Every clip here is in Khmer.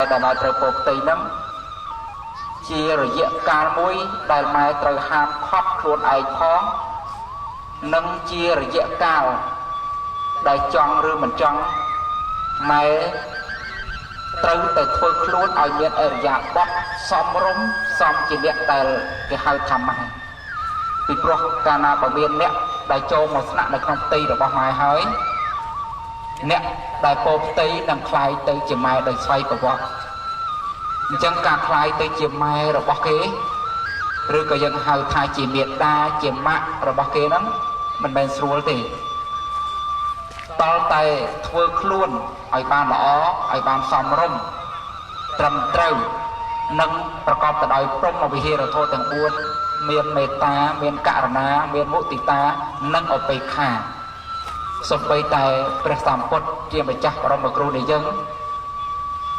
ដែលមកត្រូវពោផ្ទៃហ្នឹងជារយៈកាលមួយដែលម៉ែត្រូវហាមខត់ខ្លួនឯងផងនិងជារយៈកាលដែលចង់ឬមិនចង់ម៉ែត្រូវតែធ្វើខ្លួនឲ្យមានអរិយាបថសមរម្យសមជាអ្នកដែលគេហៅថាម៉ែពីព្រោះកាលណាបើមានអ្នកដែលចូលមកស្នាក់នៅក្នុងផ្ទៃរបស់ម៉ែហើយអ្នកដែលពោផ្ទៃនឹងคล้ายទៅជាម៉ែដោយស្វ័យប្រវត្តិអញ្ចឹងការคล้ายទៅជាម៉ែរបស់គេឬក៏យើងហៅថាជាមេដាជាម៉ាក់របស់គេហ្នឹងមិនមែនស្រួលទេតលតែធ្វើខ្លួនឲ្យបានល្អឲ្យបានសមរម្យត្រឹមត្រូវនិងប្រកបទៅដោយព្រហ្មវិហារធម៌ទាំង4មានមេត្តាមានករណាមានមុទិតានិងឧបេក្ខាសូម្បីតែព្រះសម្ពុទ្ធជាម្ចាស់បរមគ្រូនៃយើង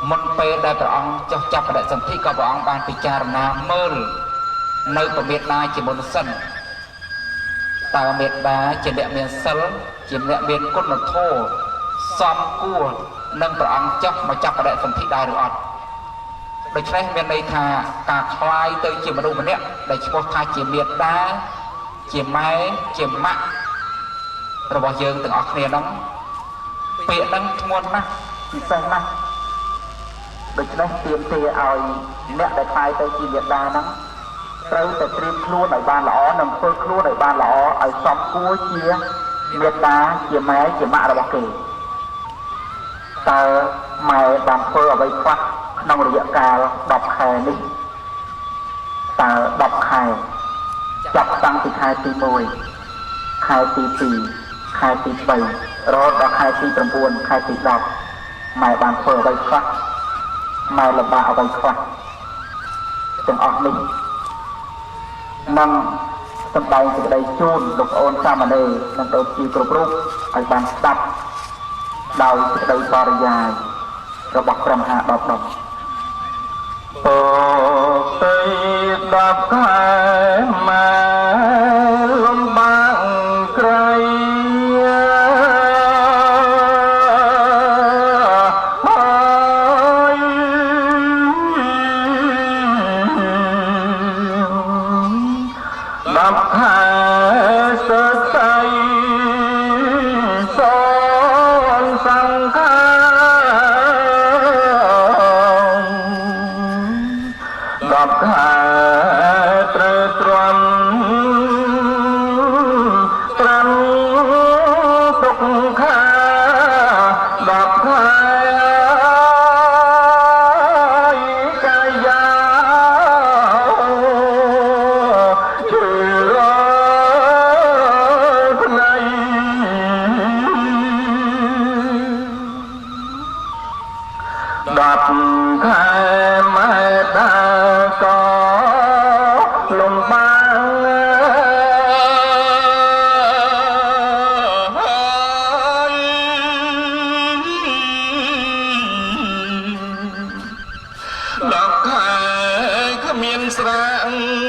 មុនពេលដែលព្រះអង្គចុះចាប់បដិសន្ធិក៏ព្រះអង្គបានពិចារណាមើលនៅព្រះមេត្តាជាមុនសិនតើមេត្តាជាអ្នកមានសិលជាអ្នកមានគុណធម៌សមគួរនឹងព្រះអង្គចុះមកចាប់បដិសន្ធិដែរឬអត់ដូច្នេះមានន័យថាការคล้ายទៅជាមនុស្សម្នាក់ដែលឈ្មោះថាជាមេត្តាជាម៉ែជាម៉ាក់របស់យើងទាំងអស់គ្នាហ្នឹងពាក្យហ្នឹងធ្ងន់ណាស់ពិសេសណាស់ដូច្នេះទាមទារឲ្យអ្នកដែលคล้ายទៅជាមេត្តាហ្នឹងត្រូវតែត្រៀមខ្លួនឲ្យបានល្អនិងធ្វើខ្លួនឲ្យបានល្អឲ្យសមគួរជាមេត្តាជាម៉ែជាម៉ាក់របស់គេតើម៉ែបានធ្វើអ្វីខ្លះក្នុងរយៈកាល10ខែនេះតើ10ខែចាប់តាំងពីខែទី1ខែទី2ខែទី3រហូតដល់ខែទី9ខែទី10ម៉ែបានធ្វើអ្វីខ្លះម៉ែលំបាកអ្វីខ្លះទាំងអស់នេះនឹងសម្ដែងសេចក្តីជូនលោកប្អូនសាមណេរនិងដូចជាគ្រប់រូបឲ្យបានស្ដាប់ដោយសេចក្តីបរិយាយរបស់ព្រះមហាដប់ពោទៅ10ខែម៉ែលំបាកក្រៃ10ខែសើស្អីសនសង្ខា10ខែត្រូវទ្រាំទុកខា10ខែកាយា10ខែម៉ែតាក៏លំបាក10ខែគ្មានស្រាំ